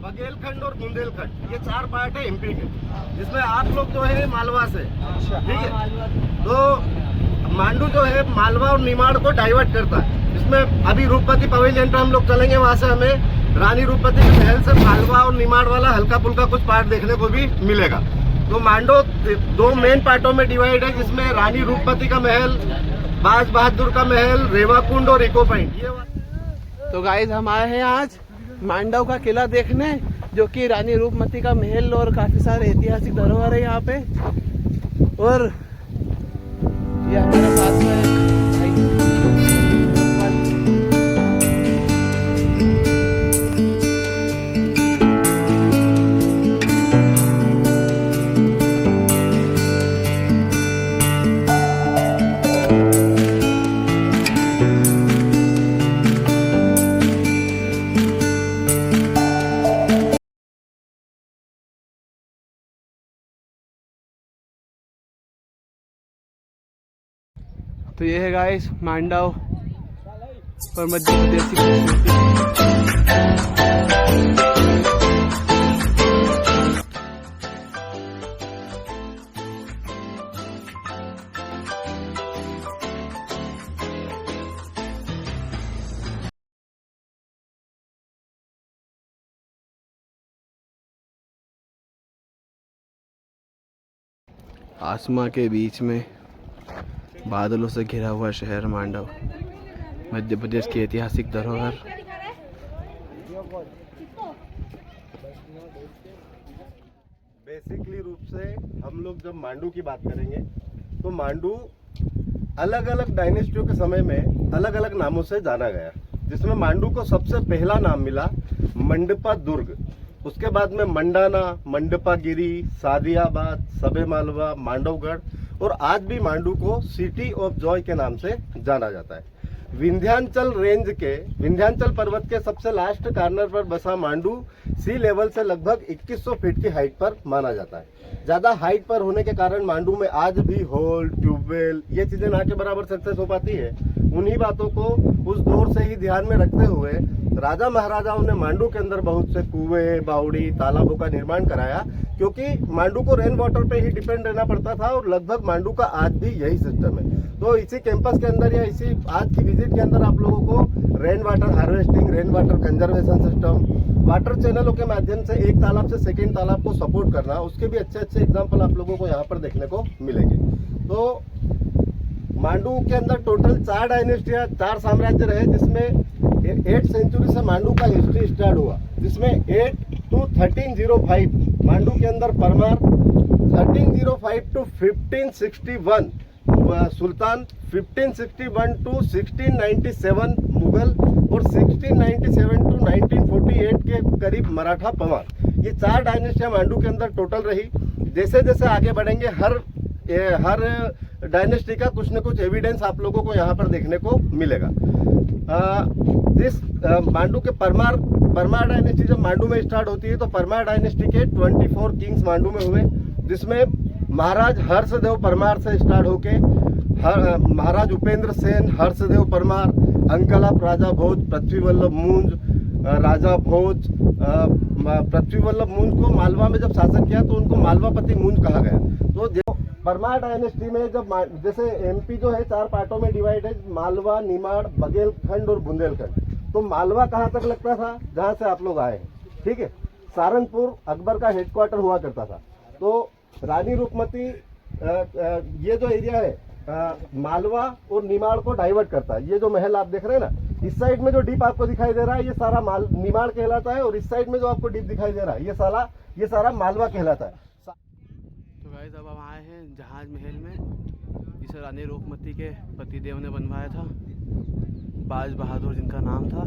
बघेलखंड और बुंदेलखंड, ये 4 पार्ट है एमपी के, जिसमें आप लोग जो है मालवा से, ठीक है। तो मांडू जो है मालवा और निमाड़ को डाइवर्ट करता है। इसमें अभी रूपपति पवेलियन पे हम लोग चलेंगे, वहां से हमें रानी रूपपति के महल से मालवा और निमाड़ वाला हल्का फुल्का कुछ पार्ट देखने को भी मिलेगा। तो मांडो 2 मेन पार्टों में डिवाइड है, जिसमें रानी रूपपति का महल, बाज बहादुर का महल, रेवाकुंड और इको पॉइंट। तो गाइज हम आए हैं आज मांडव का किला देखने, जो कि रानी रूपमती का महल और काफी सारे ऐतिहासिक धरोहर है यहाँ पे। और ये हमारे पास में तो ये है गाइस मांडव और मध्य प्रदेश की खूबसूरती। आसमां के बीच में बादलों से घिरा हुआ शहर मांडव, मध्य प्रदेश की ऐतिहासिक धरोहर। बेसिकली रूप से हम लोग जब मांडू की बात करेंगे तो मांडू अलग अलग डायनेस्टियों के समय में अलग अलग नामों से जाना गया, जिसमें मांडू को सबसे पहला नाम मिला मंडपा दुर्ग। उसके बाद में मंडाना, मंडपागिरी, सादियाबाद, सबे मालवा, मांडवगढ़, और आज भी मांडू को सिटी ऑफ जॉय के नाम से जाना जाता है। विंध्याचल रेंज के, विंध्याचल पर्वत के सबसे लास्ट कॉर्नर पर बसा मांडू सी लेवल से लगभग 2100 फीट की हाइट पर माना जाता है। ज्यादा हाइट पर होने के कारण मांडू में आज भी होल, ट्यूबवेल, ये चीजें ना के बराबर सक्सेस हो पाती है। उन्हीं बातों को उस दौर से ही ध्यान में रखते हुए राजा महाराजाओं ने मांडू के अंदर बहुत से कुएं, बावड़ी, तालाबों का निर्माण कराया, क्योंकि मांडू को रेन वाटर पे ही डिपेंड रहना पड़ता था, और लगभग मांडू का आज भी यही सिस्टम है। तो इसी कैंपस के अंदर या इसी आज की विजिट के अंदर आप लोगों को rain water harvesting, rain water conservation system, water चैनलों के माध्यम से एक तालाब से सेकेंड तालाब को सपोर्ट करना, उसके भी अच्छे अच्छे एग्जाम्पल आप लोगों को यहाँ पर देखने को मिलेंगे। तो मांडू के अंदर टोटल 4 डायनेस्टियां, 4 साम्राज्य रहे, जिसमें 8th सेंचुरी से मांडू का हिस्ट्री स्टार्ट हुआ, जिसमें 8 to 1305 मांडू के अंदर Parmar, 1305 to 1561 Sultan, 1561 to 1697 Mughal, और 1697 to 1948 के करीब मराठा पवार। ये 4 डायनेस्टियां मांडू के अंदर टोटल रही। जैसे जैसे आगे बढ़ेंगे हर डायनेस्टी का कुछ न कुछ एविडेंस आप लोगों को यहाँ पर देखने को मिलेगा। मांडू के परमार डायनेस्टी जब मांडू में स्टार्ट होती है, तो परमार डायनेस्टी के 24 किंग्स मांडू में हुए, जिसमें महाराज हर्षदेव परमार से स्टार्ट होके महाराज उपेंद्र सेन, हर्षदेव परमार, अंकलाप राजा भोज, पृथ्वीवल्लभ मूंज राजा भोज। पृथ्वीवल्लभ मूंज को मालवा में जब शासन किया तो उनको मालवापति मूंज कहा गया। तो परमार डायनेस्टी में जब जैसे एमपी जो है 4 पार्टों में डिवाइड है, मालवा, निमाड़, बघेलखंड और बुंदेलखंड। तो मालवा कहाँ तक लगता था, जहाँ से आप लोग आए हैं, ठीक है। सहारनपुर अकबर का हेडक्वार्टर हुआ करता था। तो रानी रूपमती ये जो एरिया है मालवा और निमाड़ को डाइवर्ट करता है। ये जो महल आप देख रहे हैं ना, इस साइड में जो डीप आपको दिखाई दे रहा है, ये सारा निमाड़ कहलाता है, और इस साइड में जो आपको डीप दिखाई दे रहा है, ये सारा मालवा कहलाता है। तो गाइस अब हम आए हैं जहाज महल में, जिसे रानी रूपमती के पतिदेव ने बनवाया था, बाज बहादुर जिनका नाम था।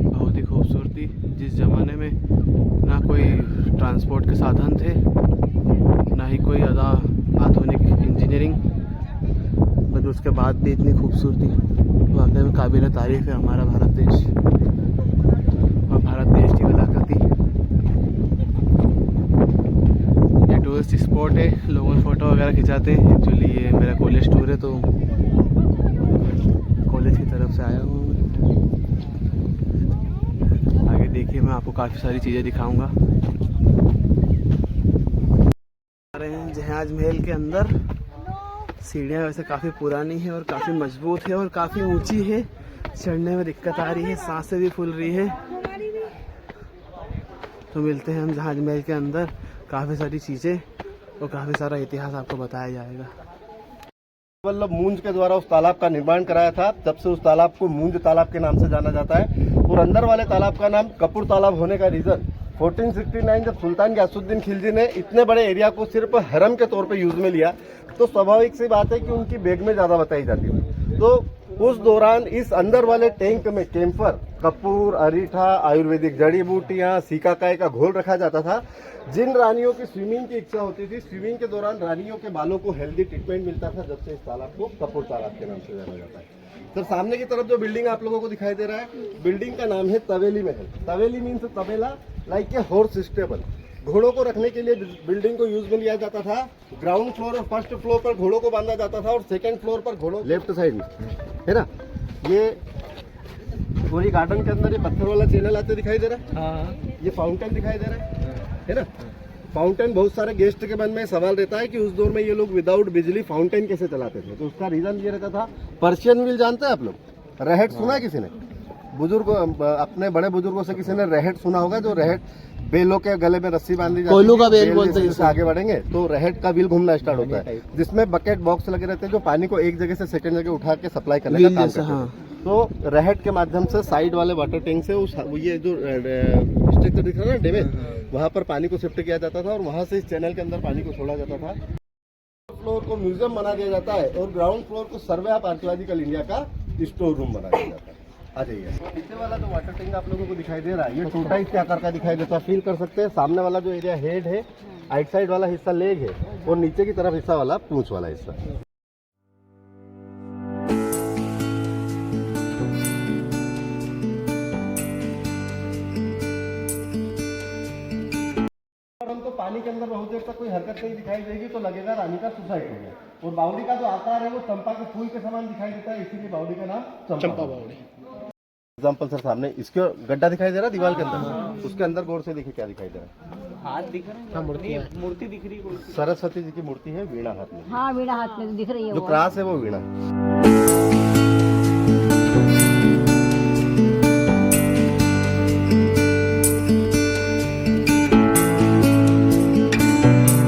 बहुत ही खूबसूरती, जिस जमाने में ना कोई ट्रांसपोर्ट के साधन थे, ना ही कोई आधुनिक इंजीनियरिंग, बट उसके बाद भी इतनी खूबसूरती, वाकई में काबिल तारीफ है हमारा भारत देश और भारत देश की कलाकृति। ये टूरिस्ट स्पॉट है, लोगों फोटो वगैरह खिंचाते हैं। एक्चुअली ये मेरा कॉलेज टूर है, तो कॉलेज की तरफ से देखिए मैं आपको काफ़ी सारी चीज़ें दिखाऊंगा। आ रहे हैं जहाज महल के अंदर। सीढ़ियाँ वैसे काफ़ी पुरानी है और काफ़ी मजबूत है और काफ़ी ऊंची है, चढ़ने में दिक्कत आ रही है, सांसें भी फूल रही है। तो मिलते हैं हम जहाज महल के अंदर, काफ़ी सारी चीज़ें और काफ़ी सारा इतिहास आपको बताया जाएगा। वल्लभ मूंज के द्वारा उस तालाब का निर्माण कराया था, तब से उस तालाब को मूंज तालाब के नाम से जाना जाता है। और अंदर वाले तालाब का नाम कपूर तालाब होने का रीजन 1469 जब सुल्तान गयासुद्दीन खिलजी ने इतने बड़े एरिया को सिर्फ हरम के तौर पे यूज में लिया, तो स्वाभाविक सी बात है कि उनकी बेग में ज्यादा बताई जाती है। तो उस दौरान इस अंदर वाले टैंक में कैम्फर, कपूर, अरीठा, आयुर्वेदिक जड़ी बूटियां, सिकाकाई का घोल रखा जाता था। जिन रानियों की स्विमिंग की इच्छा होती थी, स्विमिंग के दौरान रानियों के बालों को हेल्दी ट्रीटमेंट मिलता था, जब से इस तालाब को कपूर तालाब के नाम से जाना जाता है। सर सामने की तरफ जो बिल्डिंग आप लोगों को दिखाई दे रहा है, बिल्डिंग का नाम है तवेली महल। तवेली मीन्स तबेला, लाइक ए हॉर्स स्टेबल। घोड़ों को रखने के लिए बिल्डिंग को यूज में लिया जाता था। ग्राउंड फ्लोर और फर्स्ट फ्लोर पर घोड़ों को बांधा जाता था और सेकंड फ्लोर पर घोड़ों लेफ्ट साइड में है ना, ये पूरी गार्डन के अंदर ये पत्थर वाला चैनल आते दिखाई दे रहा है। हाँ। ये फाउंटेन दिखाई दे रहा है ना। फाउंटेन, बहुत सारे गेस्ट के मन में सवाल रहता है कि उस दौर में ये लोग विदाउट बिजली फाउंटेन कैसे चलाते थे, तो उसका रीजन ये रहता था, पर्शियन व्हील जानते हैं आप लोग, रहट सुना है किसी ने? बुजुर्ग, अपने बड़े बुजुर्गों से किसी ने रहट सुना होगा, जो रहट बेलों के गले में रस्सी बांधी जाती है, कोयलों का बेल बोलते हैं। जैसे आगे बढ़ेंगे तो रहट का व्हील घूमना स्टार्ट होता है, जिसमें बकेट बॉक्स लगे रहते हैं जो पानी को एक जगह से सेकंड जगह उठा के सप्लाई करने का काम करते हैं। तो रहट के माध्यम से साइड वाले वाटर टैंक से उस ये जो स्ट्रक्चर दिख रहा है ना डैमेज, वहाँ पर पानी को शिफ्ट किया जाता था और वहाँ से इस चैनल के अंदर पानी को छोड़ा जाता था। फ्लोर को म्यूजियम बना दिया जाता है और ग्राउंड फ्लोर को सर्वे ऑफ आर्कियोलॉजिकल इंडिया का स्टोर रूम बना दिया जाता है। आ जाइए। नीचे वाला जो वाटर टैंक आप लोगों को दिखाई दे रहा है, ये छोटा इसके आकार का दिखाई देता है, फील कर सकते हैं। सामने वाला जो एरिया हेड है, आइट साइड वाला हिस्सा लेग है और नीचे की तरफ हिस्सा वाला पूंछ वाला हिस्सा। हमको पानी के अंदर बहुत देर तक कोई हरकत नहीं दिखाई देगी तो लगेगा रानी का सुसाइड हो गया। और बावड़ी का जो आकार है वो चंपा के फूल के समान दिखाई देता है, इसीलिए बावड़ी का नाम चंपा बावड़ी। एग्जाम्पल सर सामने इसके गड्ढा दिखाई दे रहा है दीवार के अंदर, उसके अंदर गौर से देखिए क्या दिखाई दे रहा है, हाथ दिख रहा है, मूर्ति दिख रही है। सरस्वती जी की मूर्ति है, वीणा हाथ में। हाँ वीणा हाथ में दिख रही है, जो क्रास है वो वीणा।